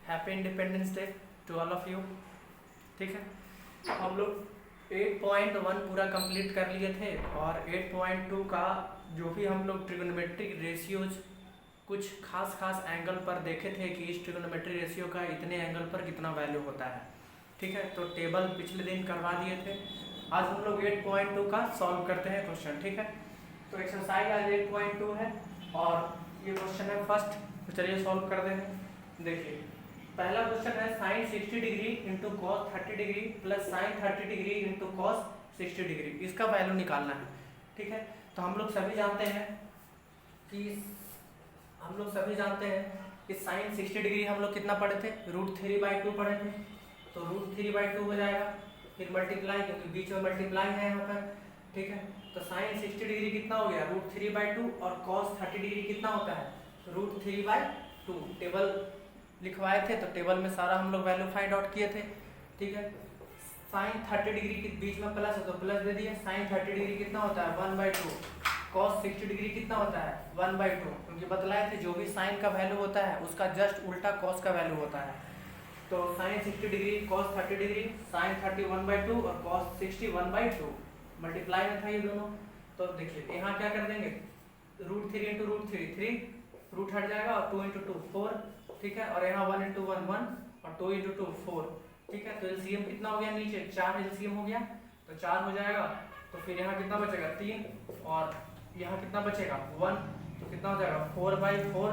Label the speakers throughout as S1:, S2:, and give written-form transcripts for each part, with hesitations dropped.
S1: Happy independence day to all of you. ठीक है, हम लोग 8.1 पूरा कंप्लीट कर लिए थे और 8.2 का जो भी हम लोग ट्रिग्नोमेट्रिक रेशियोज कुछ खास एंगल पर देखे थे कि इस ट्रिग्नोमेट्रिक रेशियो का इतने एंगल पर कितना वैल्यू होता है। ठीक है, तो टेबल पिछले दिन करवा दिए थे। आज हम लोग 8.2 का सॉल्व करते हैं क्वेश्चन। ठीक है, तो एक्सरसाइज आज 8.2 है और ये क्वेश्चन है फर्स्ट। तो चलिए सॉल्व कर दें। देखिए, पहला क्वेश्चन है sine 60 degree into cos 30 degree plus sine 30 degree into cos 60 degree, इसका वैल्यू निकालना है। ठीक है, तो हम लोग सभी जानते हैं कि साइन 60 डिग्री हम लोग कितना पढ़े थे, √3/2 पढ़े थे। तो √3/2 हो जाएगा, फिर मल्टीप्लाई, क्योंकि बीच में मल्टीप्लाई है यहाँ पर। ठीक है, तो साइन 60 डिग्री कितना हो गया, √3/2 और कॉस 30 डिग्री कितना होता है, √3/2। टेबल लिखवाए थे तो टेबल में सारा हम लोग वैल्यू फाइंड आउट किए थे। ठीक है, साइन 30 डिग्री के बीच में प्लस है तो प्लस दे दिए। साइन 30 डिग्री कितना होता है, 1/2। कॉस 60 डिग्री कितना होता है, 1/2, क्योंकि बतलाए थे जो भी साइन का वैल्यू होता है उसका जस्ट उल्टा कॉस का वैल्यू होता है। तो sine 60 degree cos 30 degree, sine 30 1/2 और कॉस 60 1/2, मल्टीप्लाई में था ये दोनों। तो देखिए यहाँ क्या कर देंगे, √3 इंटू √3, 3 रूट हट जाएगा और 2 इंटू 2 4। ठीक है, और यहाँ 1 इंटू 1 1 और 2 इंटू 2 4। ठीक है, तो एलसीएम कितना हो गया, नीचे 4 एलसीएम हो गया तो 4 हो जाएगा। तो फिर यहाँ कितना बचेगा, 3, और यहाँ कितना बचेगा 1, तो कितना हो जाएगा 4/4,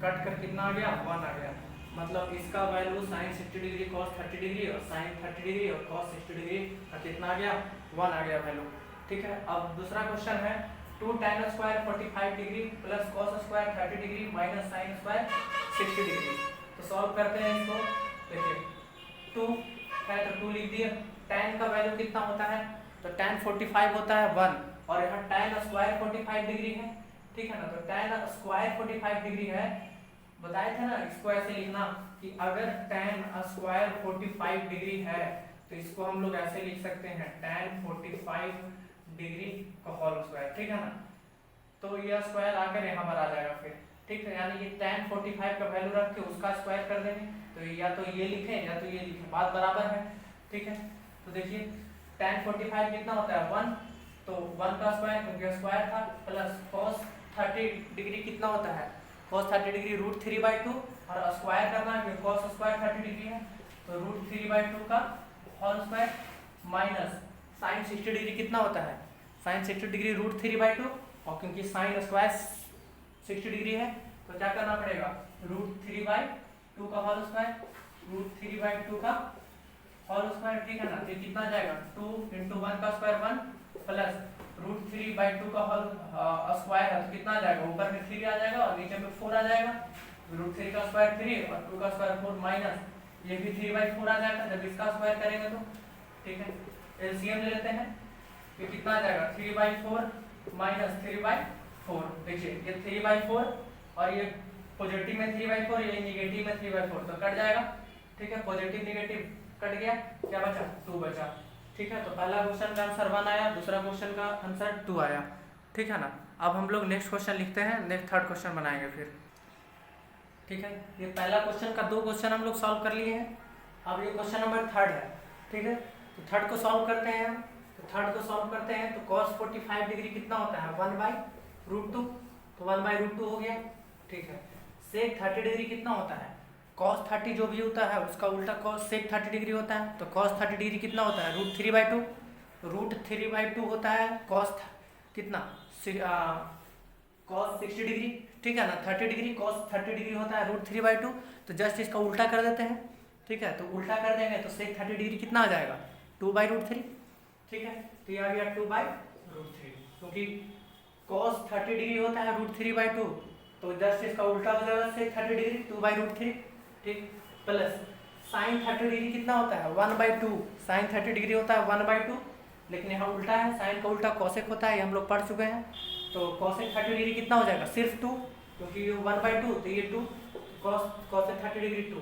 S1: कट कर कितना आ गया, 1 आ गया। मतलब इसका value sine 60 degree cos 30 degree और साइन 30 डिग्री और कॉस 60 डिग्री का कितना आ गया, 1 आ गया वैल्यू। ठीक है, अब दूसरा क्वेश्चन है 2 tan square 45 degree plus cos square 30 degree minus sine square 60 degree. तो सॉल्व करते हैं इसको। देखिए 2 है तो 2 लिख दिए। tan का वैल्यू कितना होता है, तो tan 45 होता है 1, और यहाँ tan स्क्वायर 45 डिग्री है। ठीक है ना, तो tan स्क्वायर 45 डिग्री है। बताए थे ना इसको ऐसे लिखना कि अगर tan स्क्वायर 45 डिग्री है तो इसको हम लोग ऐसे लिख सकते हैं tan 45 डिग्री का होल स्क्वायर। ठीक है ना, तो यह स्क्वायर आकर यहाँ पर आ जाएगा फिर। ठीक है, यानी कि tan 45 का वैल्यू रख के उसका स्क्वायर कर देंगे। तो या तो ये लिखें या तो ये लिखें, बात बराबर है। ठीक है, तो देखिए tan 45 कितना होता है 1, तो 1 का स्क्वायर क्योंकि स्क्वायर था, प्लस cos 30 डिग्री कितना होता है, cos 30 डिग्री √3/2, और स्क्वायर करना है क्योंकि cos स्क्वायर 30 डिग्री है तो √3/2 का whole square, minus sine 60 degree कितना होता है, साइन 60 डिग्री √3/2, और क्योंकि साइन स्क्वायर 60 डिग्री है तो क्या करना पड़ेगा, √3/2 का होल स्क्वायर, √3/2 का होल स्क्वायर। ठीक है ना, ये कितना जाएगा, 2 इंटू 1 का स्क्वायर 1 प्लस √3/2 का होल स्क्वायर है तो कितना आ जाएगा, ऊपर में 3 आ जाएगा और नीचे में 4 आ जाएगा। √3 का स्क्वायर 3 और 2 का स्क्वायर 4, माइनस ये भी 3/4 आ जाएगा जब इसका स्क्वायर करेंगे तो। ठीक है, एलसीएम ले लेते हैं, ये कितना आ जाएगा 3/4 माइनस 3/4। देखिए ये 3/4 और ये पॉजिटिव में 3/4, ये निगेटिव में 3/4, तो कट जाएगा। ठीक है, पॉजिटिव निगेटिव कट गया, क्या बचा, 2 बचा। ठीक है, तो पहला क्वेश्चन का आंसर 1 आया, दूसरा क्वेश्चन का आंसर 2 आया। ठीक है ना, अब हम लोग नेक्स्ट क्वेश्चन लिखते हैं, नेक्स्ट थर्ड क्वेश्चन बनाएंगे फिर। ठीक है, ये पहला क्वेश्चन का 2 क्वेश्चन हम लोग सॉल्व कर लिए हैं। अब ये क्वेश्चन नंबर 3 है। ठीक है, तो थर्ड को सॉल्व करते हैं हम। तो थर्ड को सॉल्व करते हैं तो cos 45 डिग्री कितना होता है, 1/√2, तो 1/√2 हो गया। ठीक है, sec 30 डिग्री कितना होता है, cos 30 जो भी होता है उसका उल्टा cos sec 30 डिग्री होता है। तो cos 30 डिग्री कितना होता है, √3/2, √3/2 होता है cos कितना, cos 60 डिग्री। ठीक है ना, 30 डिग्री cos 30 डिग्री होता है √3/2, तो जस्ट इसका उल्टा कर देते हैं। ठीक है, तो उल्टा कर देंगे तो sec 30 डिग्री कितना आ जाएगा, 2/√3। ठीक है, तो ये आ गया 2/√3, क्योंकि cos 30 डिग्री होता है √3/2, तो जस्ट इसका उल्टा हो जाएगा sec 30 डिग्री 2/√3। ठीक, प्लस sin 30 डिग्री कितना होता है 1/2, sin 30 डिग्री होता है 1/2, लेकिन यहाँ उल्टा है, sin का उल्टा cosec होता है, ये हम लोग पढ़ चुके हैं। तो cosec 30 डिग्री कितना हो जाएगा, सिर्फ 2, क्योंकि ये 1/2 तो ये 2, cosec 30 डिग्री 2।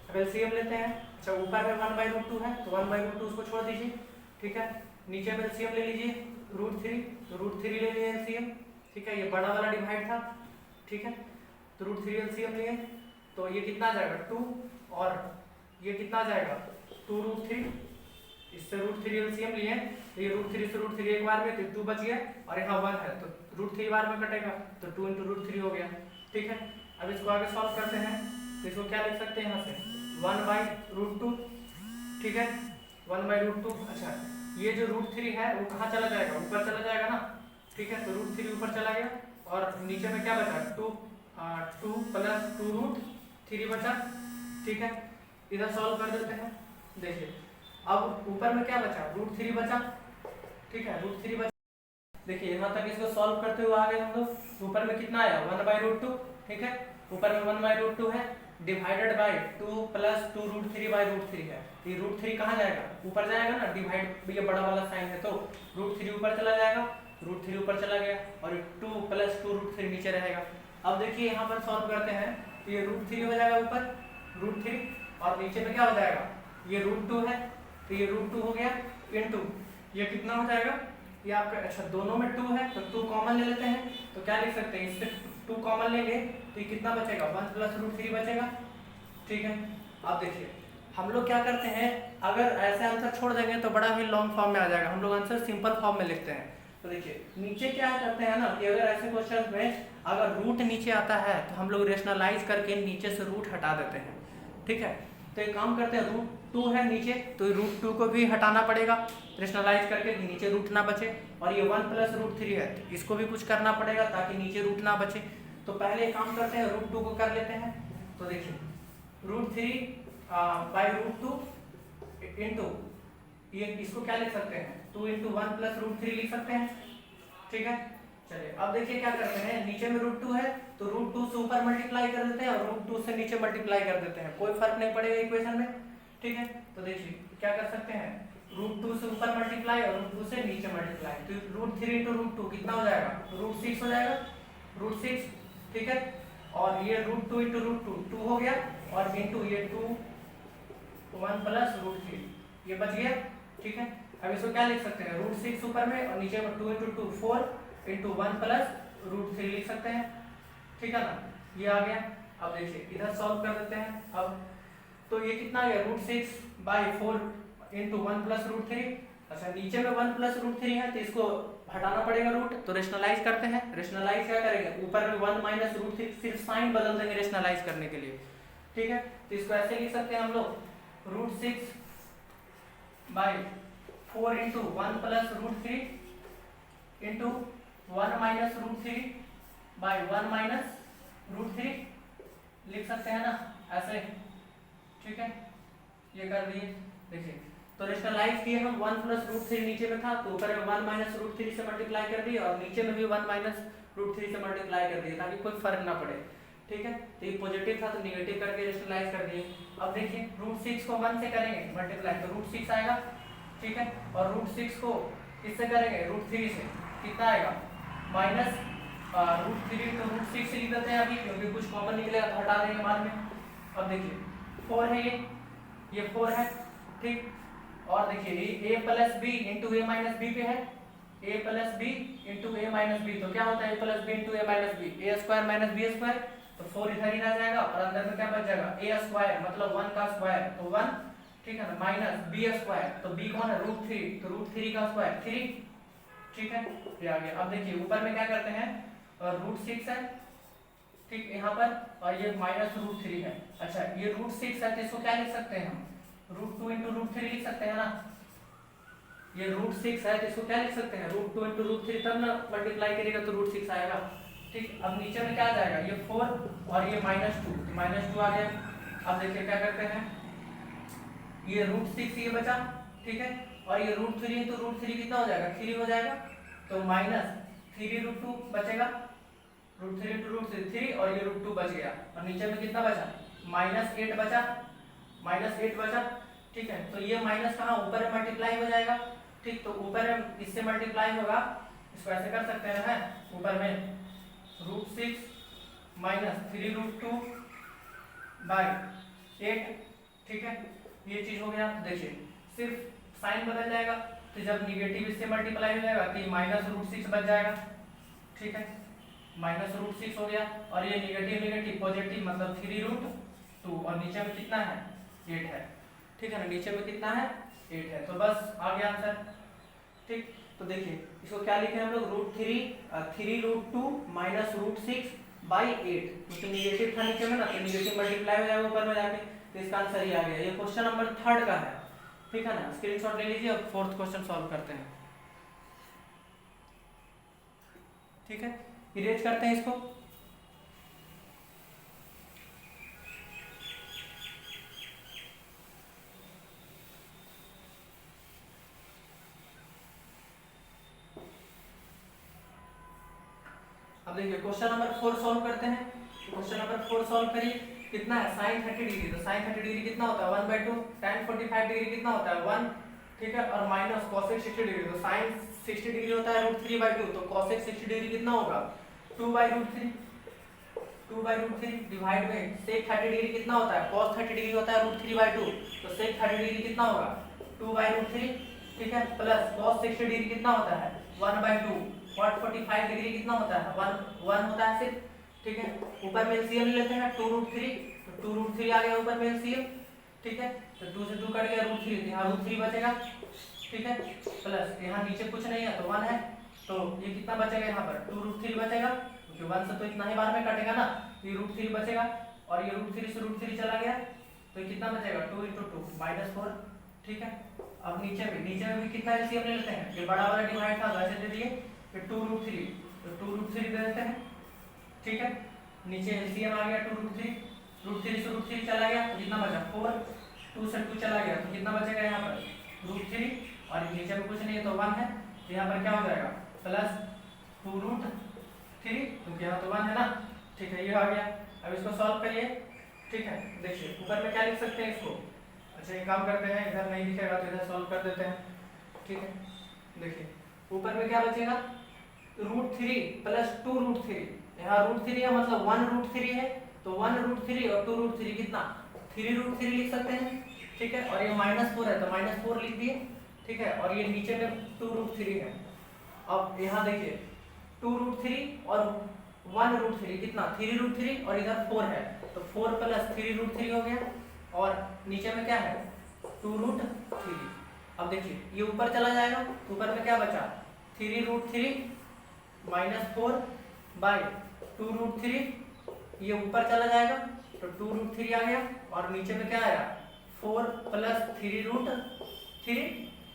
S1: अब एलसीएम लेते हैं। अच्छा, ऊपर में 1/√2 है तो 1/√2 उसको छोड़ दीजिए। ठीक है, नीचे में एलसीएम ले लीजिए √3, तो √3 ले लिए एलसीएम। ठीक है, ये बड़ा वाला डिवाइड था। ठीक है, तो √3 एलसीएम लिए तो ये कितना आ जाएगा 2 और ये कितना आ जाएगा 2√3, इससे √3 एलसीएम लिए, तो ये √3 से √3 एक बार में, तो 2 बच गया और यहाँ 1 है तो √3 बार में कटेगा, तो 2 × √3 हो गया। ठीक है, अब इसको आगे सॉल्व करते हैं, तो इसको क्या लिख सकते हैं यहाँ से 1/√2। ठीक है, 1/√2। अच्छा, ये जो √3 है वो कहाँ चला जाएगा, ऊपर चला जाएगा ना। ठीक है, तो √3 ऊपर चला गया और नीचे में क्या बचा 2 + 2√3 बचा। ठीक है, इधर सॉल्व कर देते हैं। देखिए अब ऊपर में क्या बचा √3 बचा। ठीक है, √3 बचा। देखिए यहाँ तक इसको सॉल्व करते हुए आ गए हम लोग। ऊपर में कितना आया 1/√2। ठीक है, ऊपर में 1/√2 है डिवाइडेड बाय 2 + 2√3/√3 है। ये √3 कहाँ जाएगा, ऊपर जाएगा ना, डिवाइड ये बड़ा वाला साइन है तो √3 ऊपर चला जाएगा, √3 ऊपर चला गया और 2 + 2√3 नीचे रहेगा। अब देखिए यहाँ पर सॉल्व करते हैं, तो ये √3 हो जाएगा ऊपर √3 और नीचे में क्या हो जाएगा ये √2 है, तो ये √2 हो गया इनटू ये कितना हो जाएगा ये आपका। अच्छा, दोनों में 2 है तो 2 कॉमन ले लेते हैं, तो क्या लिख सकते हैं इससे 2 कॉमन लेंगे तो ये कितना बचेगा 1 + √3 बचेगा। ठीक है, अब देखिए हम लोग क्या करते हैं, अगर ऐसे आंसर छोड़ देंगे तो बड़ा ही लॉन्ग फॉर्म में आ जाएगा, हम लोग आंसर सिंपल फॉर्म में लिखते हैं। तो देखिए नीचे क्या करते हैं ना कि अगर ऐसे क्वेश्चन में अगर रूट नीचे आता है तो हम लोग रेशनलाइज करके नीचे से रूट हटा देते हैं। ठीक है, तो एक काम करते हैं √2 है नीचे तो √2 को भी हटाना पड़ेगा रेशनलाइज करके, नीचे रूट ना बचे। और ये 1 + √3 है तो इसको भी कुछ करना पड़ेगा ताकि नीचे रूट ना बचे। तो पहले काम करते हैं √2 को कर लेते हैं। तो देखिए √3/√2 इंटू ये इसको क्या लिख सकते हैं 2 × 1 + √3 लिख सकते हैं। ठीक है, चलिए अब देखिए क्या करते हैं, नीचे में √2 है तो √2 से ऊपर मल्टीप्लाई कर देते हैं और √2 से नीचे मल्टीप्लाई कर देते हैं, कोई फर्क नहीं पड़ेगा इक्वेशन में। ठीक है, तो देखिए क्या कर सकते हैं √2 से ऊपर मल्टीप्लाई और √2 से नीचे मल्टीप्लाई, तो √3 × √2 कितना हो जाएगा √6 हो जाएगा √6। ठीक है, और ये √2 × √2 2 हो गया और इंटू ये 2 1 + √3 ये बच गया। ठीक है, अब इसको क्या लिख सकते हैं √6 ऊपर में और नीचे में 2 × 2 4 × 1 + √3 लिख सकते हैं। ठीक है ना, ये आ गया। अब देखिए इधर सॉल्व कर देते हैं। अब तो ये कितना आ गया √6/4 × 1 + √3। अच्छा, नीचे में 1 + √3 है तो इसको हटाना पड़ेगा रूट, तो रेशनलाइज करते हैं। रेशनलाइज क्या करेंगे, ऊपर में 1 - √3 सिर्फ साइन बदल देंगे रेशनलाइज करने के लिए। ठीक है, तो इसको ऐसे लिख सकते हैं हम लोग √6/4 × 1 + √3 × 1 - √3/1 - √3 लिख सकते हैं ना ऐसे। ठीक है, ये कर दिए। देखिए तो रेशनलाइज किए हम 1 + √3 नीचे में था तो ऊपर में 1 - √3 से मल्टीप्लाई कर दिए और नीचे में भी 1 - √3 से मल्टीप्लाई कर दिए ताकि कोई फर्क ना पड़े। ठीक है, तो ये पॉजिटिव था तो नेगेटिव करके रेशनलाइज कर दिए। अब देखिए √6 को 1 से करेंगे मल्टीप्लाई तो √6 आएगा। ठीक है, और √6 को किससे करेंगे √3 से, कितना आएगा -√3 तो √6 से लिख देते हैं अभी क्योंकि कुछ कॉमन निकलेगा तो हटा देंगे बाद में। अब देखिए 4 है ये 4 है। ठीक, और देखिए a + b × a - b पे है, a + b × a - b तो क्या होता है a + b × a - b a² - b², तो 4 इधर ही रह जाएगा और अंदर में क्या बच जाएगा a² मतलब 1 का स्क्वायर तो 1। ठीक है ना, माइनस b² तो b कौन है √3 तो √3 का स्क्वायर 3। ठीक है, ये आ गया। अब देखिए ऊपर में क्या करते हैं √6 है। ठीक, यहाँ पर और ये -√3 है। अच्छा, ये √6 है तो इसको क्या लिख सकते हैं हम √2 × √3 लिख सकते हैं ना। ये √6 है तो इसको क्या लिख सकते हैं √2 × √3, तब ना मल्टीप्लाई करेगा तो √6 आएगा। ठीक, अब नीचे में क्या आ जाएगा ये 4 और ये -2 तो -2 आ गया। अब देखिए क्या करते हैं ये √6 ये बचा। ठीक है, और ये √3 तो √3 कितना हो जाएगा 3 हो जाएगा तो -3√2 बचेगा √3 × √3 3 और ये √2 बच गया और नीचे में कितना बचा -8 बचा -8 बचा। ठीक है, तो ये माइनस कहाँ ऊपर में मल्टीप्लाई हो जाएगा। ठीक, तो ऊपर में इससे मल्टीप्लाई होगा, इसको ऐसे कर सकते हैं ऊपर में √6 -3√2/8। ठीक है, ये चीज हो गया। देखिए सिर्फ साइन बदल जाएगा तो जब निगेटिव इससे मल्टीप्लाई हो जाएगा तो ये -√6 बच जाएगा। ठीक है, -√6 हो गया और ये निगेटिव पॉजिटिव मतलब 3√6 2 और नीचे में कितना है 8 है, ठीक है ना, नीचे में कितना है 8 है, तो बस आ गया आंसर। ठीक, तो देखिए इसको क्या लिखे हम लोग √3 माइनस √6/8, क्योंकि निगेटिव था नीचे में ना, तो निगेटिव मल्टीप्लाई हो जाएगा ऊपर में जाके, तो इसका आंसर ही आ गया। ये क्वेश्चन नंबर 3 का है, ठीक है ना, स्क्रीनशॉट ले लीजिए। अब 4th क्वेश्चन सॉल्व करते हैं, ठीक है, इरेज करते हैं इसको। अब देखिए क्वेश्चन नंबर 4 सॉल्व करते हैं। क्वेश्चन नंबर 4 सॉल्व करिए, कितना है sin 30 डिग्री, तो sin 30 डिग्री कितना होता है 1/2, tan 45 डिग्री कितना होता है 1, ठीक है, और माइनस cosec 60 डिग्री, तो sin 60 डिग्री होता है √3/2, तो cosec 60 डिग्री कितना होगा 2/√3, 2/√3 डिवाइड में sec 30 डिग्री कितना होता है cos 30 डिग्री होता है √3/2, तो sec 30 डिग्री कितना होगा 2/√3, ठीक है, प्लस cos 60 डिग्री कितना होता है 1/2, cot 45 डिग्री कितना होता है 1 होता है सिर्फ, ठीक है, ऊपर में एलसीएम लेते हैं 2√3, तो 2√3 आ गया ऊपर में एलसीएम, ठीक है, तो 2 से 2 कट गया √3, तो यहाँ √3 बचेगा, ठीक है, प्लस यहाँ नीचे कुछ नहीं है तो 1 है, तो ये कितना बचेगा यहाँ पर 2√3 बचेगा, क्योंकि 1 से तो इतना ही बार में कटेगा ना, ये √3 बचेगा, और ये √3 से √3 चला गया, तो ये कितना बचेगा 2 × 2 -4, ठीक है। अब नीचे में भी कितना एलसीएम ले लेते हैं, ये बड़ा वाला डिवाइड था वैसे दे दिए, फिर 2√3, तो 2√3 दे देते हैं, ठीक है, नीचे एलसीएम आ गया 2√3, √3 से √3 चला गया तो कितना बचा 4, 2 से 2 चला गया तो कितना बचेगा यहाँ पर √3, और नीचे में कुछ नहीं है तो 1 है, तो यहाँ पर क्या हो जाएगा प्लस 2√3, क्योंकि यहाँ तो 1 है ना, ठीक है, ये आ गया। अब इसको सॉल्व करिए, ठीक है, देखिए ऊपर में क्या लिख सकते हैं इसको, अच्छा ये काम करते हैं, इधर नहीं लिखेगा तो इधर सॉल्व कर देते हैं, ठीक है, देखिए ऊपर में क्या बचेगा √3 प्लस 2√3, यहाँ √3 है मतलब 1√3 है, तो 1√3 और 2√3 कितना 3√3 लिख सकते हैं, ठीक है, और ये -4 है तो -4 लिख दिए, ठीक है, और ये नीचे में 2√3 है। अब यहाँ देखिए 2√3 और 1√3 कितना 3√3, और इधर 4 है तो 4 प्लस 3√3 हो गया, और नीचे में क्या है 2√3। अब देखिए ये ऊपर चला जाएगा तो ऊपर में क्या बचा 3√3 -4 बाय 2√3, ये ऊपर चला जाएगा तो 2√3 आ गया, और नीचे में क्या आया 4 प्लस 3√3,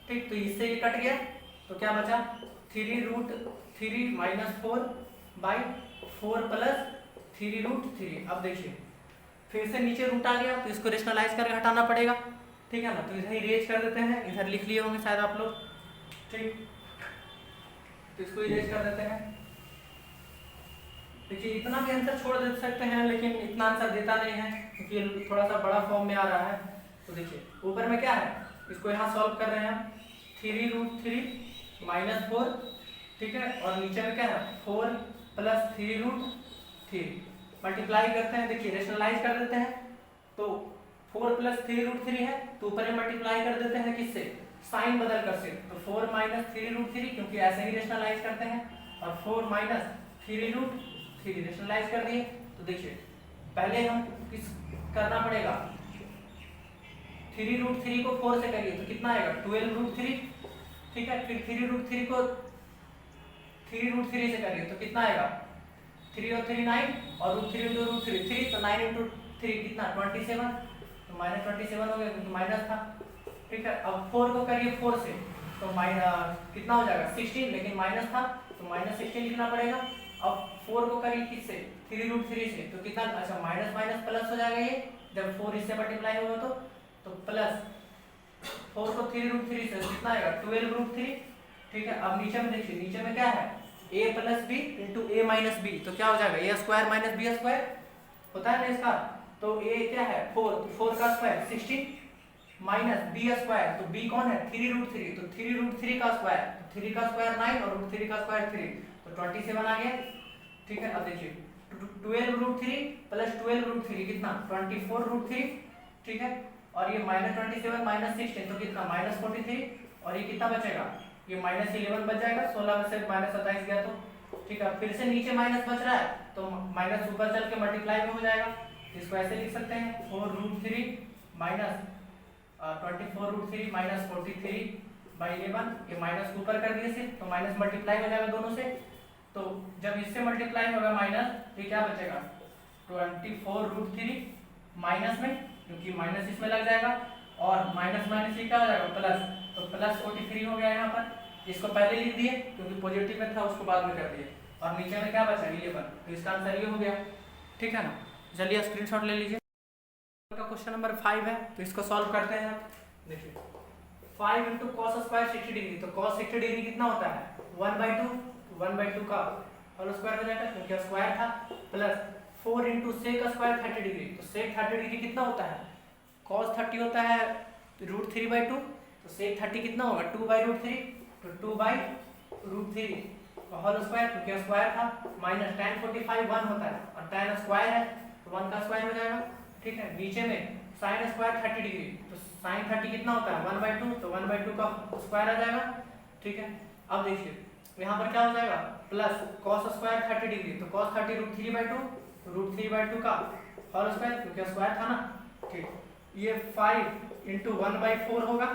S1: ठीक, तो इससे ये कट गया तो क्या बचा 3√3 -4 बाय 4 प्लस 3√3। अब देखिए फिर से नीचे रूट आ गया तो इसको रेशनलाइज करके हटाना पड़ेगा, ठीक है ना, तो इधर इरेज कर देते हैं, इधर लिख लिए होंगे शायद आप लोग, ठीक, तो इसको इरेज कर देते हैं। देखिए इतना भी आंसर छोड़ दे सकते हैं, लेकिन इतना आंसर देता नहीं है क्योंकि थोड़ा सा बड़ा फॉर्म में आ रहा है। तो देखिए ऊपर में क्या है, इसको यहाँ सॉल्व कर रहे हैं हम 3√3 -4, ठीक है, और नीचे में क्या है 4 प्लस 3√3 मल्टीप्लाई करते हैं, देखिए रेशनलाइज कर देते हैं, तो 4 प्लस 3√3 है तो ऊपर में मल्टीप्लाई कर देते हैं किससे साइन बदल कर से, तो 4 माइनस 3√3, क्योंकि ऐसे ही रेशनलाइज करते हैं, और 4 माइनस 3√3 रेशनलाइज कर दिए। तो देखिए पहले हम किस करना पड़ेगा 3√3 को 4 से करिए तो कितना आएगा 12√3, ठीक है, फिर 3√3 को 3√3 से करिए तो कितना आएगा 3 और 3 9, और √3 तो √3 तो 9 × 3 कितना 27, तो -27 हो गया क्योंकि माइनस था, ठीक है। अब 4 को करिए 4 से तो कितना हो जाएगा 16, लेकिन माइनस था तो -16 लिखना पड़ेगा। अब 4 को करिए किससे 3√3 से तो कितना, अच्छा माइनस माइनस प्लस हो जाएगा, ये जब 4 इससे मल्टीप्लाई होगा तो प्लस 4 को 3√3 से कितना आएगा 12√3, ठीक है। अब नीचे में देखिए, नीचे में क्या है a plus B into A minus B, तो क्या हो जाएगा A square minus B square होता है ना इसका, तो a क्या है 4, तो 4 का स्क्वायर 16 माइनस बी स्क्वायर, तो b कौन है 3√3, तो 3√3 का स्क्वायर, 3 का स्क्वायर 9 और √3 का स्क्वायर 3, तो 27 आ गया, ठीक है। अब देखिए 12√3 प्लस 12√3 कितना 24√3, ठीक है, और ये -27 -16 तो कितना -43, और ये कितना बचेगा ये -11 बच जाएगा, 16 में से -27 गया तो, ठीक है। फिर से नीचे माइनस बच रहा है तो माइनस ऊपर चल के मल्टीप्लाई में हो जाएगा, इसको ऐसे लिख सकते हैं 4√3 माइनस 24√3 माइनस 43/11, ये माइनस ऊपर कर दिए सिर्फ, तो माइनस मल्टीप्लाई हो जाएगा दोनों से, तो जब इससे मल्टीप्लाई होगा माइनस, तो क्या बचेगा 24√3 माइनस में, क्योंकि माइनस इसमें लग जाएगा, और माइनस माइनस ये क्या हो जाएगा प्लस, तो प्लस 43 हो गया यहाँ पर। इसको पहले लिख दिए क्योंकि पॉजिटिव में था, उसको बाद में कर दिए, और नीचे में क्या बचा 11, तो इसका आंसर ये हो गया, ठीक है ना। चलिए स्क्रीनशॉट ले लीजिए। का क्वेश्चन नंबर 5 है, तो इसको सॉल्व करते हैं। देखिए 5 इंटू कॉस स्क्वायर 60 डिग्री, तो कॉस 60 डिग्री कितना होता है 1/2 का होल स्क्वायर हो जाएगा क्योंकि स्क्वायर था, plus 4 into sec square 30 degree, तो सेक 30 डिग्री कितना होता है कॉस 30 होता है √3/2, तो सेक 30 कितना होगा 2/√3, तो 2/√3 होल स्क्वायर क्योंकि स्क्वायर था, माइनस tan 45 1 होता है, और tan स्क्वायर है तो 1 का स्क्वायर हो जाएगा, ठीक है। नीचे में साइन स्क्वायर 30 डिग्री, तो साइन 30 कितना होता है 1/2, तो 1/2 का स्क्वायर आ जाएगा, ठीक है। अब देखिए यहाँ पर क्या हो जाएगा प्लस कॉस स्क्वायर 30 डिग्री, तो कॉस 30 √3/2 का होल स्क्वायर क्योंकि स्क्वायर था ना, ठीक। ये 5 इंटू 1/4 होगा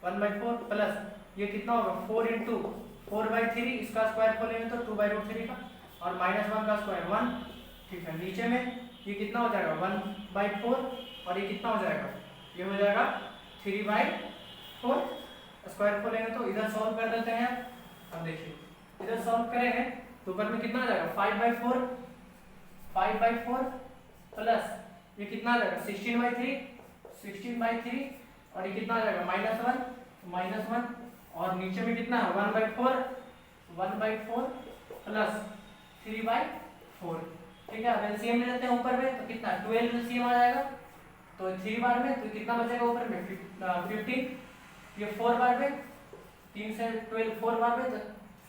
S1: 1/4, प्लस ये कितना होगा 4 इंटू 4/3, इसका स्क्वायर खोलेंगे तो 2/√3 का, और -1 का स्क्वायर 1, ठीक है। नीचे में ये कितना हो जाएगा 1/4, और ये कितना हो जाएगा, ये हो जाएगा 3/4, स्क्वायर खोलेंगे तो इधर सॉल्व कर देते हैं। अब देखिए इधर सॉल्व करेंगे तो ऊपर में कितना आ जाएगा 5/4 प्लस ये कितना आ जाएगा 16/3, और ये कितना आ जाएगा -1, और नीचे में कितना है 1/4 प्लस 3/4, ठीक है। अब एलसीएम ले लेते हैं ऊपर में, तो कितना 12 एलसीएम आ जाएगा, तो 3 बार में तो कितना बचेगा ऊपर में 15, ये 4 बार में 3 से 12 4 बार में, तो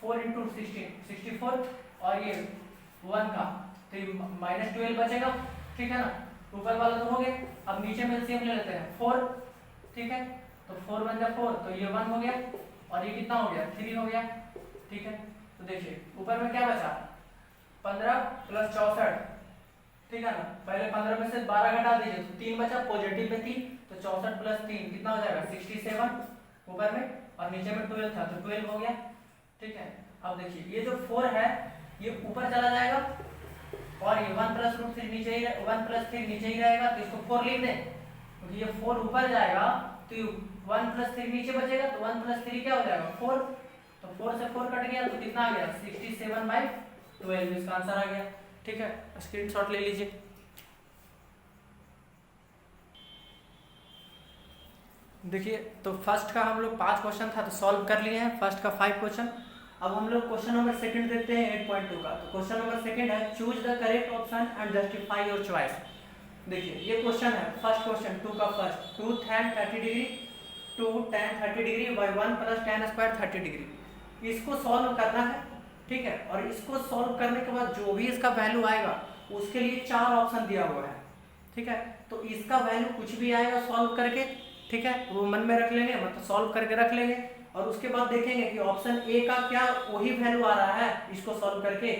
S1: 4 इंटू 16 64, और ये 1 का तो -12 बचेगा, ठीक है ना। ऊपर वाला तो हो गया, अब नीचे में एलसीएम ले लेते हैं 4, ठीक है, तो 4 × 4, तो ये 1 हो गया, और ये कितना हो गया 3 हो गया, ठीक है। तो देखिए ऊपर में क्या बचा 15 प्लस 64, ठीक है ना। पहले 15 में से 12 घटा दीजिए तो 3 बचा, पॉजिटिव में 3, तो 64 प्लस 3 कितना हो जाएगा 67 ऊपर में, और नीचे में 12 था तो 12 हो गया, ठीक है। अब देखिए ये जो 4 है ये ऊपर चला जाएगा, और ये 1 प्लस √3 नीचे ही 1 प्लस 3 नीचे ही रहेगा, तो इसको 4 लिख दें, क्योंकि ये 4 ऊपर जाएगा तो 1 प्लस 3 नीचे बचेगा, तो 1 प्लस 3 क्या हो जाएगा 4, तो 4 से 4 कट गया, तो कितना आ गया 67/12, इसका आंसर आ गया, ठीक है। स्क्रीनशॉट ले लीजिए। देखिए तो फर्स्ट का हम लोग 5 क्वेश्चन था तो सॉल्व कर लिए हैं, फर्स्ट का 5 क्वेश्चन। अब हम लोग क्वेश्चन नंबर सेकंड देखते हैं 8.2 का। तो क्वेश्चन नंबर सेकंड है choose the correct option and justify your choice. देखिए ये क्वेश्चन है फर्स्ट क्वेश्चन 2 का first, 2 tan 30 degree 2 tan 30 degree by 1 plus tan square 30 degree, इसको सॉल्व करना है, ठीक है। और इसको सॉल्व करने के बाद जो भी इसका वैल्यू आएगा उसके लिए 4 ऑप्शन दिया हुआ है, ठीक है। तो इसका वैल्यू कुछ भी आएगा सॉल्व करके, ठीक है, वो मन में रख लेंगे, मतलब सॉल्व करके रख लेंगे, और उसके बाद देखेंगे कि ऑप्शन ए का क्या वही वैल्यू आ रहा है इसको सॉल्व करके,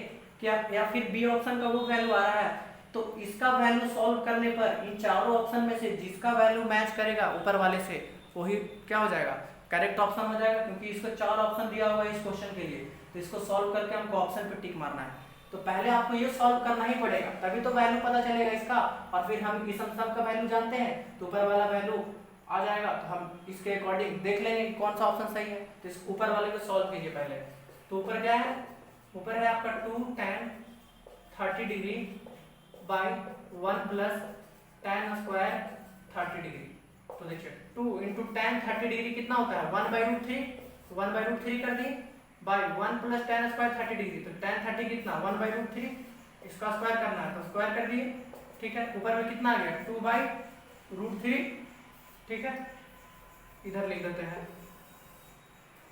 S1: क्या या फिर बी ऑप्शन का वो वैल्यू आ रहा है। तो इसका वैल्यू सॉल्व करने पर इन चारों ऑप्शन में से जिसका वैल्यू मैच करेगा ऊपर वाले से वही क्या हो जाएगा करेक्ट ऑप्शन हो जाएगा, क्योंकि इसको 4 ऑप्शन दिया हुआ है इस क्वेश्चन के लिए। तो इसको सॉल्व करके हमको ऑप्शन पे टिक मारना है। तो पहले आपको ये सॉल्व करना ही पड़ेगा, तभी तो वैल्यू पता चलेगा इसका, और फिर हम इस सब का वैल्यू जानते हैं तो ऊपर वाला वैल्यू आ जाएगा, तो हम इसके अकॉर्डिंग देख लेंगे कि कौन सा ऑप्शन सही है। तो इस ऊपर वाले को सॉल्व कीजिए पहले। तो ऊपर क्या है, ऊपर है आपका 2 tan 30 degree by 1 plus tan square 30 degree. तो देखिए 2 इंटू tan 30 डिग्री कितना होता है 1/√3 कर दिए by 1 plus tan square 30 degree, तो tan 30 कितना 1/√3, इसका स्क्वायर करना है तो स्क्वायर कर दिए, ठीक है। ऊपर में कितना आ गया 2/√3, ठीक है, इधर लिख देते हैं।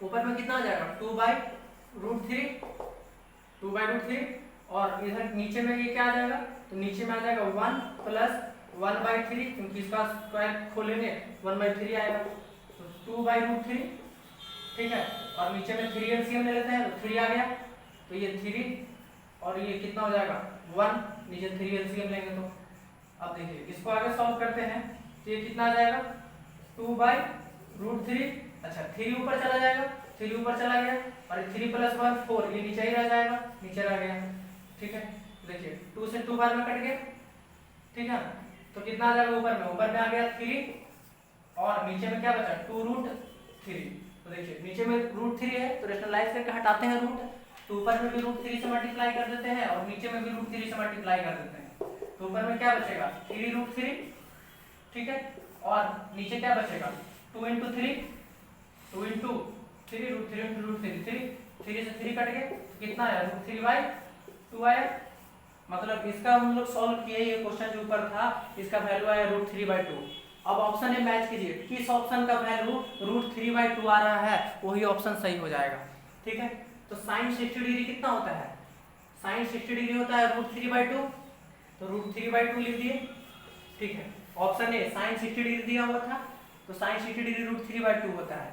S1: ऊपर में कितना आ जाएगा 2/√3, और इधर नीचे में ये क्या आ जाएगा, तो नीचे में आ जाएगा 1 प्लस 1/3, क्योंकि इसका स्क्वायर खोलेंगे 1/3 आएगा, तो 2/√3, ठीक है। और नीचे में 3 एलसीएम ले लेते हैं तो 3 आ गया, तो ये 3 और ये कितना हो जाएगा 1, नीचे 3 एलसीएम लेंगे तो अब देखिए इसको आगे सॉल्व करते हैं तो ये कितना आ जाएगा 2/√3। अच्छा 3 ऊपर चला जाएगा, 3 ऊपर चला गया और 3 + 1 4, ये नीचे ही रह जाएगा, नीचे रह गया। ठीक है देखिए 2 से 2 बार में कट गया। ठीक है तो कितना आ जाएगा ऊपर में आ गया 3 और नीचे में क्या बचा 2√3। तो देखिए नीचे में √3 है तो रेशनलाइज करके हटाते हैं रूट, तो ऊपर में भी √3 से मल्टीप्लाई कर देते हैं और नीचे में भी √3 से मल्टीप्लाई कर देते हैं। तो ऊपर में क्या बचेगा 3√3। ठीक है और नीचे क्या बचेगा 2 × 3, 2 × 3 √3 3 से 3 कट गए तो कितना आया √3/2 आया। मतलब इसका हम लोग सॉल्व किए, ये क्वेश्चन जो ऊपर था इसका वैल्यू आया √3/2। अब ऑप्शन ए मैच कीजिए, किस ऑप्शन का वैल्यू √3/2 आ रहा है वही ऑप्शन सही हो जाएगा। ठीक है तो sin 60 डिग्री कितना होता है, sin 60 डिग्री होता है √3/2, तो √3/2 लिख दिए। ठीक है ऑप्शन ए sin 60 डिग्री दिया हुआ था तो sin 60 डिग्री √3/2 होता है।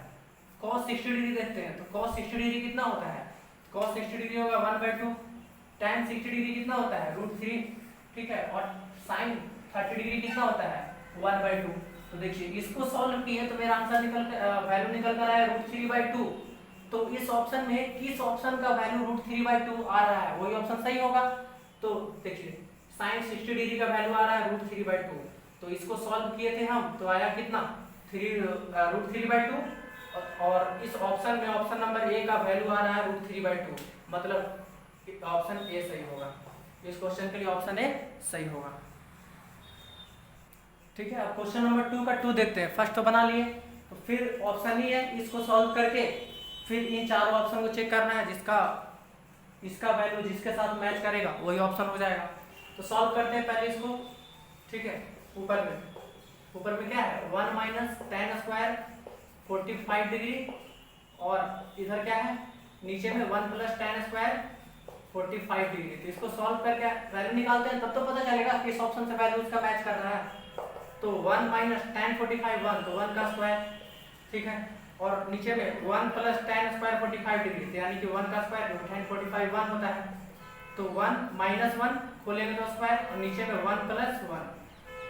S1: cos 60 डिग्री देखते हैं तो cos 60 डिग्री कितना होता है, cos 60 डिग्री होगा 1/2, tan 60 डिग्री कितना होता है √3। ठीक है और sin 30 डिग्री कितना होता है 1/2। तो देखिए इसको सॉल्व किए तो मेरा आंसर वैल्यू निकल कर आया √3/2। तो इस ऑप्शन में किस ऑप्शन का वैल्यू √3/2 आ रहा है वही ऑप्शन सही होगा। तो देखिए sin 60 डिग्री का वैल्यू आ रहा है √3/2, तो इसको सॉल्व किए थे हम तो आया कितना √3/2 और इस ऑप्शन में ऑप्शन नंबर ए का वैल्यू आ रहा है √3/2, मतलब ऑप्शन ए सही होगा। इस क्वेश्चन के लिए ऑप्शन ए सही होगा। ठीक है अब क्वेश्चन नंबर 2 का 2 देखते हैं। फर्स्ट तो बना लिए तो फिर ऑप्शन ही है, इसको सॉल्व करके फिर इन चारों ऑप्शन को चेक करना है, जिसका इसका वैल्यू जिसके साथ मैच करेगा वही ऑप्शन हो जाएगा। तो सॉल्व करते हैं पहले इसको। ठीक है ऊपर में क्या है 1 - tan² 45 डिग्री और इधर क्या है नीचे में 1 + tan² 45 डिग्री। तो इसको सॉल्व करके वैल्यू निकालते हैं तब तो पता चलेगा किस ऑप्शन से वैल्यू उसका मैच कर रहा है। तो 1 - tan 45 1 तो 1 का स्क्वायर। ठीक है और नीचे में 1 + tan² 45 डिग्री तो यानी कि 1 का स्क्वायर tan 45 1 होता है। तो 1 - 1 खोलेंगे तो स्क्वायर और नीचे में 1 + 1।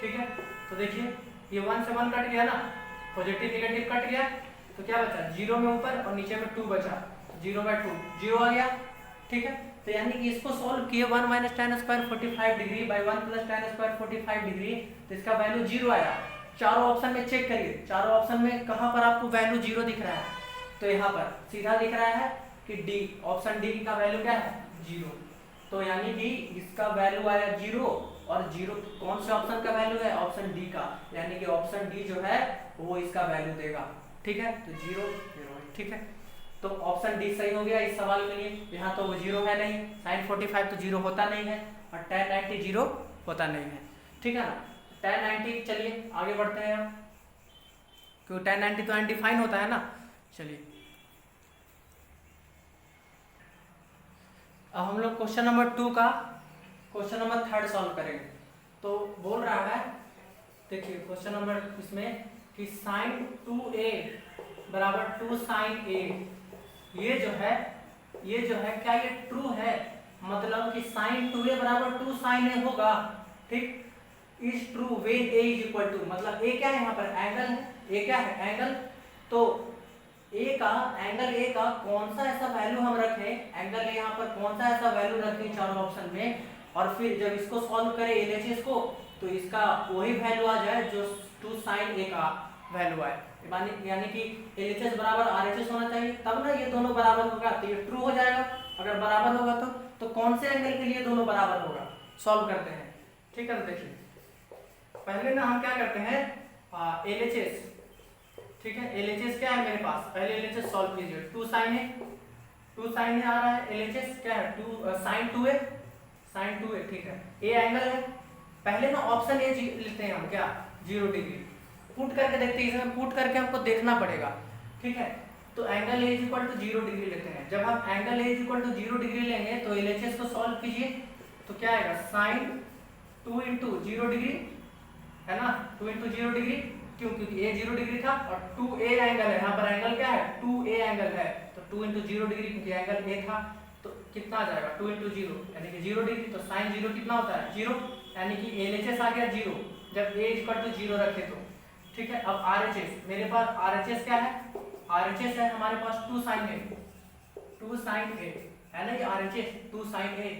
S1: ठीक है तो देखिए ये 1 से 1 कट गया ना, पॉजिटिव नेगेटिव कट गया तो क्या बचा 0 में ऊपर और नीचे में 2 बचा, 0/2 0 आ गया। ठीक है तो यानी कि इसको सॉल्व किए 1 - tan² 45 degree by 1 + tan² 45 degree तो इसका वैल्यू 0 आया। चारों ऑप्शन में चेक करिए, चारों ऑप्शन में कहां पर आपको वैल्यू 0 दिख रहा है, तो यहाँ पर सीधा दिख रहा है कि डी, ऑप्शन डी का वैल्यू क्या है 0। तो यानी कि इसका वैल्यू आया 0 और 0 कौन से ऑप्शन का वैल्यू है ऑप्शन डी का, यानी कि ऑप्शन डी जो है वो इसका वैल्यू देगा। ठीक है तो 0 0। ठीक है तो ऑप्शन डी सही हो गया इस सवाल के लिए। यहाँ तो वो 0 है नहीं, sin 45 तो 0 होता नहीं है और tan 90 0 होता नहीं है। ठीक है ना tan 90 चलिए आगे बढ़ते हैं हम, क्योंकि tan 90 तो अनडिफाइन होता है ना। चलिए अब हम लोग क्वेश्चन नंबर 2 का क्वेश्चन नंबर 3 सॉल्व करेंगे। तो बोल रहा है देखिए क्वेश्चन नंबर इसमें कि sin 2a = 2 sin a, ये जो है क्या ये ट्रू है, मतलब कि sin 2a = 2 sin a होगा। ठीक इज ट्रू वेन a = मतलब a क्या है यहाँ पर एंगल है, a क्या है एंगल। तो एंगल a का कौन सा ऐसा वैल्यू हम रखें, एंगल a यहाँ पर कौन सा ऐसा वैल्यू रखें चारों ऑप्शन में, और फिर जब इसको सॉल्व करें LHS को तो इसका वही वैल्यू आ जाए जो 2 sin a का वैल्यू आए, यानी कि LHS बराबर RHS होना चाहिए, तब ना ये दोनों बराबर होगा तो ये ट्रू हो जाएगा। अगर बराबर होगा तो कौन से एंगल के लिए दोनों बराबर होगा, सॉल्व करते हैं। ठीक है ना देखिए पहले ना हम क्या करते हैं LHS। ठीक है LHS क्या है मेरे पास, पहले LHS सॉल्व कीजिए। 2 sin a आ रहा है, LHS क्या है 2 sin 2a। ठीक है a एंगल है, पहले ना ऑप्शन ए लेते हैं हम क्या 0 डिग्री, पुट करके देखते हैं, इसमें पुट करके हमको देखना पड़ेगा। ठीक है तो एंगल a = 0 डिग्री लेते हैं। जब हम एंगल a = 0 डिग्री लेंगे तो LHS को सॉल्व कीजिए तो क्या आएगा sin 2 × 0 डिग्री है ना, 2 × 0 डिग्री, क्योंकि a 0 डिग्री था और 2a एंगल है, यहाँ पर एंगल क्या है 2a एंगल है, तो 2 × 0 डिग्री क्योंकि एंगल a था तो कितना आ जाएगा 2 × 0 यानी कि 0 डिग्री। तो sin 0 कितना होता है 0, यानी कि एलएचएस आ गया 0 जब a इक्वल टू 0 रखे तो, ठीक है। अब आरएचएस, मेरे पास आरएचएस क्या है, आरएचएस है हमारे पास 2 sin a, 2 sin a है ना, ये आरएचएस 2 sin a।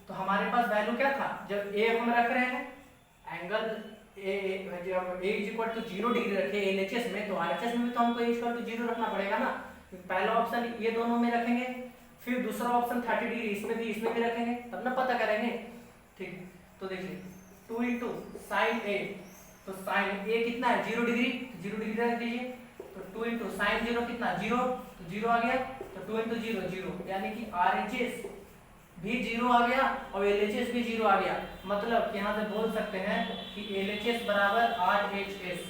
S1: तो हमारे पास वैल्यू क्या था, जब a हम रख रहे हैं एंगल a जब a इक्वल टू 0 डिग्री रखे एलएचएस में, तो आरएचएस में भी तो हमको a इक्वल टू 0 रखना पड़ेगा ना। पहला ऑप्शन ये दोनों में रखेंगे, फिर दूसरा ऑप्शन 30 डिग्री इसमें भी रखेंगे, तब ना पता करेंगे, ठीक। तो देखिए 2 इंटू साइन ए, तो साइन ए कितना है 0 डिग्री, 0 डिग्री रख दीजिए। तो 2 इंटू साइन 0 कितना 0, तो 0 आ गया, तो 2 इंटू 0 0, यानी कि आरएचएस भी 0 आ गया और एलएचएस भी 0 आ गया। मतलब यहाँ से बोल सकते हैं कि एलएचएस बराबर आरएचएस,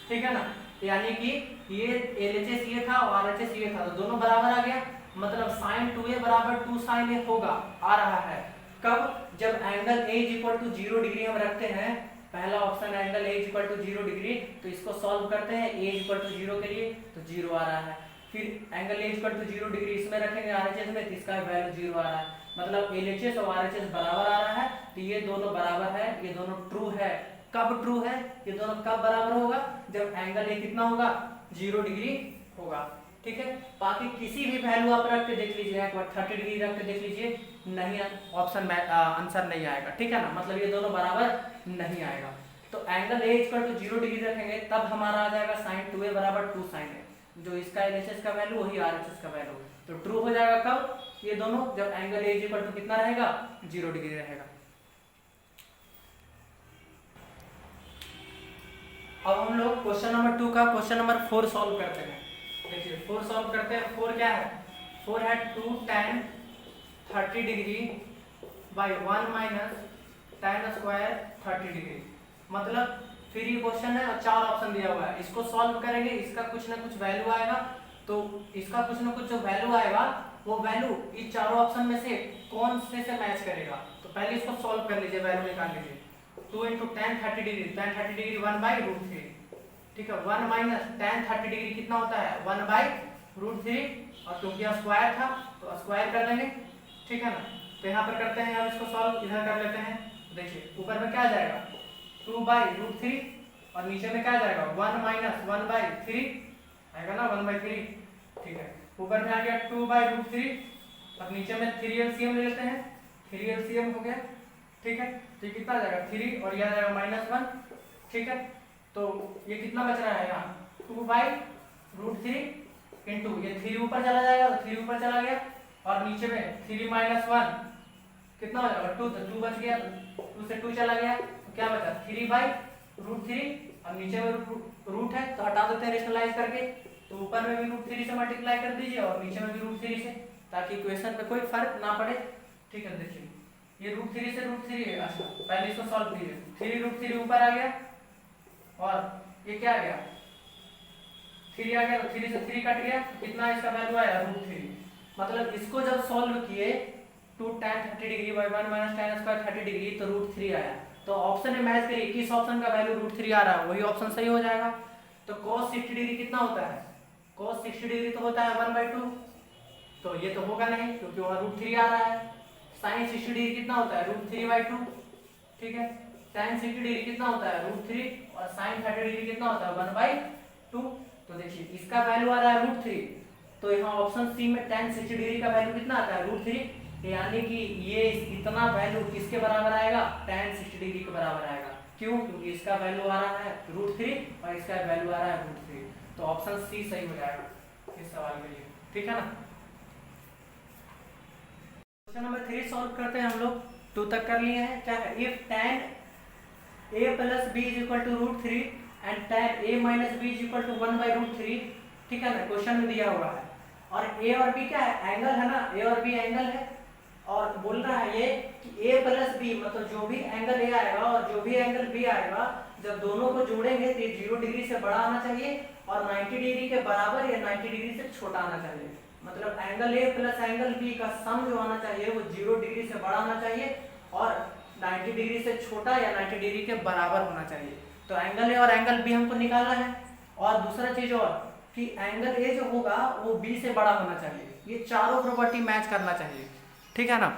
S1: ठीक है ना। यानी कि ये एलएचएस ये था और आरएचएस ये था, तो दोनों बराबर आ गया। मतलब sin 2a बराबर 2 sin a होगा, आ रहा है कब, जब angle a equal to 0 degree हम रखते हैं। पहला option angle a equal to 0 degree, तो इसको सॉल्व करते हैं a इक्वल टू 0 के लिए, तो 0 आ रहा है। फिर angle a equal to 0 degree इसमें रखेंगे आरएचएस में, तो इसका वैल्यू 0 आ रहा है। मतलब एलएचएस और आरएचएस बराबर आ रहा है, तो ये दोनों बराबर है, ये दोनों ट्रू है। कब ट्रू है, ये दोनों कब बराबर होगा, जब एंगल a कितना होगा 0 डिग्री होगा, ठीक है। बाकी किसी भी वैल्यू आप रख के देख लीजिए, एक बार 30 डिग्री रख के देख लीजिए, नहीं ऑप्शन में आंसर नहीं आएगा, ठीक है ना। मतलब ये दोनों बराबर नहीं आएगा। तो angle a equal to 0 degree रखेंगे तब हमारा आ जाएगा sin 2a बराबर 2 sin a, जो इसका एलएचएस का वैल्यू वही आरएचएस का वैल्यू, तो ट्रू हो जाएगा कब, ये दोनों जब एंगल a इक्वल टू कितना रहेगा 0 डिग्री रहेगा। अब हम लोग क्वेश्चन नंबर 2 का क्वेश्चन नंबर 4 सॉल्व करते हैं। देखिए 4 सॉल्व करते हैं। 4 क्या है, 4 है 2 tan 30 degree by 1 minus tan square 30 degree. मतलब फिर ये क्वेश्चन है और 4 ऑप्शन दिया हुआ है, इसको सॉल्व करेंगे, इसका कुछ ना कुछ वैल्यू आएगा, तो इसका कुछ ना कुछ जो वैल्यू आएगा वो वैल्यू इस चारों ऑप्शन में से कौन से मैच करेगा। तो पहले इसको सॉल्व कर लीजिए, वैल्यू निकाल लीजिए। 2 into tan 30 degree, tan 30 degree 1 by root 3, ठीक है। 1 माइनस tan 30 डिग्री कितना होता है 1 बाई रूट 3, और क्योंकि यहाँ स्क्वायर था तो स्क्वायर कर लेंगे, ठीक है ना। तो यहाँ पर करते हैं, अब इसको सॉल्व इधर कर लेते हैं। देखिए ऊपर में क्या आ जाएगा 2 बाई रूट 3, और नीचे में क्या आ जाएगा 1 माइनस 1 बाई 3 आएगा ना, 1 बाई 3, ठीक है। ऊपर में आ गया 2 बाई रूट 3, और नीचे में 3 एलसीएम ले लेते हैं, 3 एलसीएम हो गया, ठीक है। तो ये कितना आ जाएगा 3, और यह आ जाएगा -1, ठीक है। तो ये कितना बच रहा है यहाँ 2 बाई रूट 3 इंटू ये 3 ऊपर चला जाएगा, तो 3 ऊपर चला गया, और नीचे में 3 माइनस 1 कितना हो जाएगा 2, तो 2 बच गया, 2 से 2 चला गया, तो क्या बचा 3 बाई रूट 3, और नीचे में रूट है तो हटा देते हैं रेशनलाइज करके, तो ऊपर में भी रूट 3 से मल्टीप्लाई कर दीजिए और नीचे में भी रूट 3 से, ताकि इक्वेशन में कोई फर्क ना पड़े, ठीक है। देखिए ये रूट 3 से रूट 3 है, अच्छा पहले इसको सॉल्व कीजिए। 3 रूट 3 ऊपर आ गया, और ये क्या आ गया 3 आ गया, तो 3 से 3 कट गया, तो कितना इसका वैल्यू आया रूट 3। मतलब इसको जब सॉल्व किए 2 tan 30 degree by 1 minus tan square 30 degree, तो रूट 3 आया। तो ऑप्शन में मैच करिए किस ऑप्शन का वैल्यू रूट 3 आ रहा है, वही ऑप्शन सही हो जाएगा। तो cos 60 डिग्री कितना होता है, cos 60 डिग्री तो होता है 1/2, तो ये तो होगा नहीं क्योंकि वहाँ रूट 3 आ रहा है। sin 60 डिग्री कितना होता है रूट 3/2, ठीक है। tan 60 डिग्री कितना होता है रूट 3, और sin 30 डिग्री कितना होता है 1/2। तो देखिए इसका वैल्यू आ रहा है रूट 3, तो यहाँ ऑप्शन सी में tan 60 डिग्री का वैल्यू कितना आता है रूट 3, यानी कि ये इतना वैल्यू किसके बराबर आएगा tan 60 डिग्री के बराबर आएगा। क्यों, क्योंकि इसका वैल्यू आ रहा है रूट 3 और इसका वैल्यू आ रहा है रूट 3, तो ऑप्शन सी सही हो जाएगा इस सवाल के लिए, ठीक है ना। क्वेश्चन नंबर 3 सॉल्व करते हैं हम लोग, 2 तक कर लिए हैं। क्या है, if tan a plus b is equal to root 3 and tan a minus b is equal to 1/√3, ठीक है ना, क्वेश्चन में दिया हुआ है। और a और b क्या है, एंगल है ना, a और b एंगल है, और बोल रहा है ये कि a प्लस b, मतलब जो भी एंगल a आएगा और जो भी एंगल b आएगा, जब दोनों को जोड़ेंगे तो ये 0 डिग्री से बड़ा आना चाहिए और 90 डिग्री के बराबर या 90 डिग्री से छोटा आना चाहिए। मतलब angle a plus angle b का सम जो आना चाहिए वो 0 डिग्री से बड़ा आना चाहिए और 90 डिग्री से छोटा या 90 डिग्री के बराबर होना चाहिए। तो एंगल a और एंगल b हमको निकालना है। और दूसरा चीज और कि एंगल a जो होगा वो b से बड़ा होना चाहिए। ये चारों प्रॉपर्टी मैच करना चाहिए, ठीक है ना।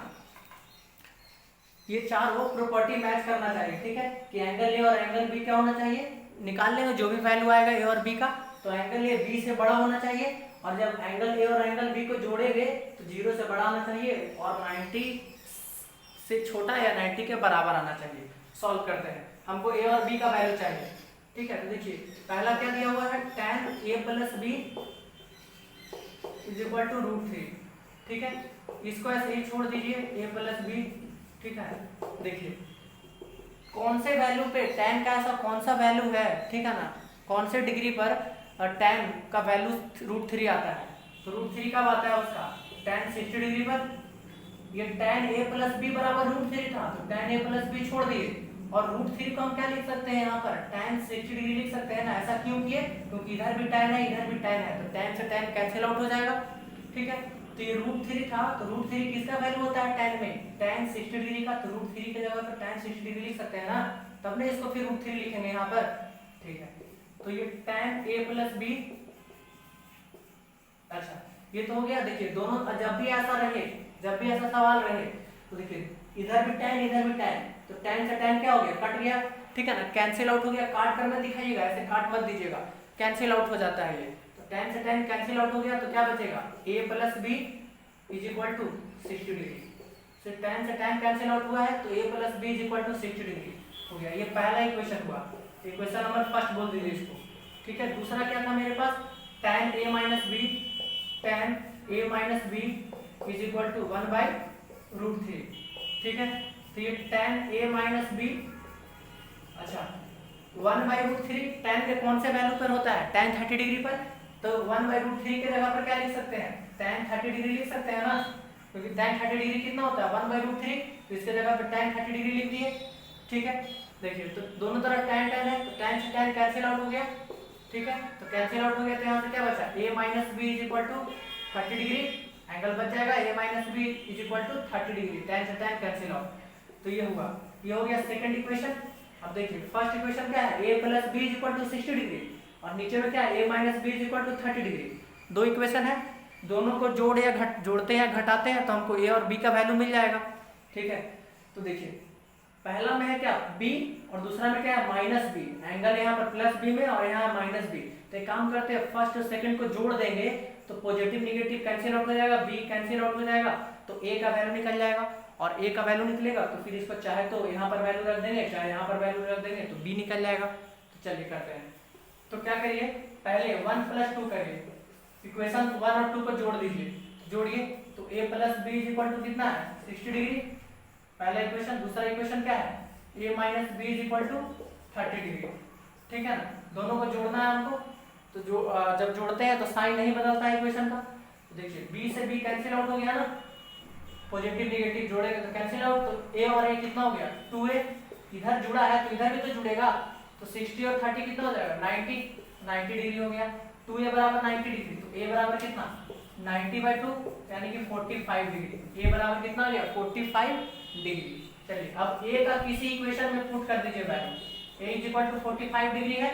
S1: ये चार वो प्रॉपर्टी मैच करना चाहिए, ठीक है, कि एंगल ए और एंगल बी क्या होना चाहिए, निकाल लेंगे जो भी वैल्यू आएगा ए और बी का, तो एंगल ए बी से बड़ा होना चाहिए, और जब एंगल ए और एंगल बी को जोड़ेंगे तो 0 से बड़ा आना चाहिए और 90 से छोटा या 90 के बराबर आना चाहिए। सॉल्व करते हैं, हमको ए और बी का वैल्यू चाहिए, ठीक है। तो देखिए पहला क्या दिया हुआ है, tan a plus B is equal to √3, ठीक है, इसको ऐसे ही छोड़ दीजिए a प्लस बी, ठीक है। देखिए कौन से वैल्यू पे tan का ऐसा कौन सा वैल्यू है, ठीक है ना, कौन से डिग्री पर tan का वैल्यू √3 आता है, तो √3 कब आता है उसका, tan 60 डिग्री पर। ये tan a प्लस बी बराबर √3 था, तो tan a प्लस बी छोड़ दिए, और √3 को हम क्या लिख सकते हैं यहाँ पर, tan 60 डिग्री लिख सकते हैं ना। ऐसा क्यों किए, क्योंकि इधर भी tan है इधर भी tan है, तो tan से tan कैंसिल आउट हो जाएगा, ठीक है। तो ये √3 था, तो √3 किसका वैल्यू होता है tan में, tan 60 डिग्री का, तो √3 की जगह पर tan 60 डिग्री लिख सकते हैं ना, तब ने इसको फिर √3 लिखेंगे यहाँ पर, ठीक है। तो ये tan a प्लस बी, अच्छा ये तो हो गया। देखिए दोनों जब भी ऐसा रहे, जब भी ऐसा सवाल रहे, तो देखिए इधर भी tan इधर भी tan, तो tan से tan क्या हो गया, कट गया, ठीक है ना, कैंसिल आउट हो गया, काट कर मत दिखाइएगा, ऐसे काट मत दीजिएगा, कैंसिल आउट हो जाता है ये। तो tan से tan कैंसिल आउट हो गया, तो क्या बचेगा, a plus B is equal to 60 degree. तो tan से tan कैंसिल आउट हुआ है, तो a plus B is equal to 60 degree हो गया। ये पहला इक्वेशन हुआ, इक्वेशन नंबर फर्स्ट बोल दीजिए इसको, ठीक है। दूसरा क्या था मेरे पास, tan a minus B, tan a minus B is equal to 1/√3, ठीक है। तो ये tan a माइनस बी, अच्छा 1/√3 tan के कौन से वैल्यू पर होता है, tan 30 डिग्री पर, तो 1/√3 के जगह पर क्या लिख सकते हैं, tan 30 डिग्री लिख सकते हैं ना, क्योंकि tan 30 डिग्री कितना होता है 1/√3, तो इसके जगह पर tan 30 डिग्री लिख दिए, ठीक है। देखिए तो दोनों तरफ tan tan है, तो tan से tan कैंसिल आउट हो गया, ठीक है। तो कैंसिल आउट हो गया, तो यहाँ से क्या बचा, a minus B is equal to 30 degree, angle बच जाएगा a minus B is equal to 30 degree, tan से tan कैंसिल आउट, तो ये हुआ, ये हो गया सेकंड इक्वेशन। अब देखिए फर्स्ट इक्वेशन क्या है, a plus B is equal to 60 degree, और नीचे में क्या है, a minus B is equal to 30 degree. दो इक्वेशन है, दोनों को जोड़ते हैं घटाते हैं, तो हमको a और b का वैल्यू मिल जाएगा, ठीक है। तो देखिए पहला में है क्या b, और दूसरा में क्या है माइनस b, एंगल यहाँ पर प्लस b में और यहाँ माइनस b। तो एक काम करते हैं, फर्स्ट और सेकंड को जोड़ देंगे, तो पॉजिटिव निगेटिव कैंसिल आउट हो जाएगा, b कैंसिल आउट हो जाएगा, तो a का वैल्यू निकल जाएगा, और a का वैल्यू निकलेगा तो फिर इसको चाहे तो यहाँ पर वैल्यू रख देंगे, चाहे यहाँ पर वैल्यू रख देंगे, तो b निकल जाएगा। तो चलिए करते हैं, तो क्या करिए, पहले 1 प्लस 2 करिए, इक्वेशन 1 और 2 को जोड़ दीजिए, जोड़िए, तो a plus B is equal to कितना है 60 डिग्री, पहला इक्वेशन। दूसरा इक्वेशन क्या है, a minus B is equal to 30 degree, ठीक है ना, दोनों को जोड़ना है हमको। तो जो जब जोड़ते हैं तो साइन नहीं बदलता है इक्वेशन का, तो देखिए b से b कैंसिल आउट हो गया ना, पॉजिटिव नेगेटिव जोड़ेगा तो कैंसिल आउट, तो a और a कितना हो गया 2a, इधर जुड़ा है तो इधर भी तो जुड़ेगा, तो 60 और 30 कितना हो जाएगा 90 डिग्री हो गया, 2a बराबर 90 डिग्री, तो a बराबर कितना 90/2 यानी कि 45 डिग्री, a बराबर कितना आ गया 45 डिग्री। चलिए अब a का किसी इक्वेशन में पुट कर दीजिए value, a is equal to 45 degree है,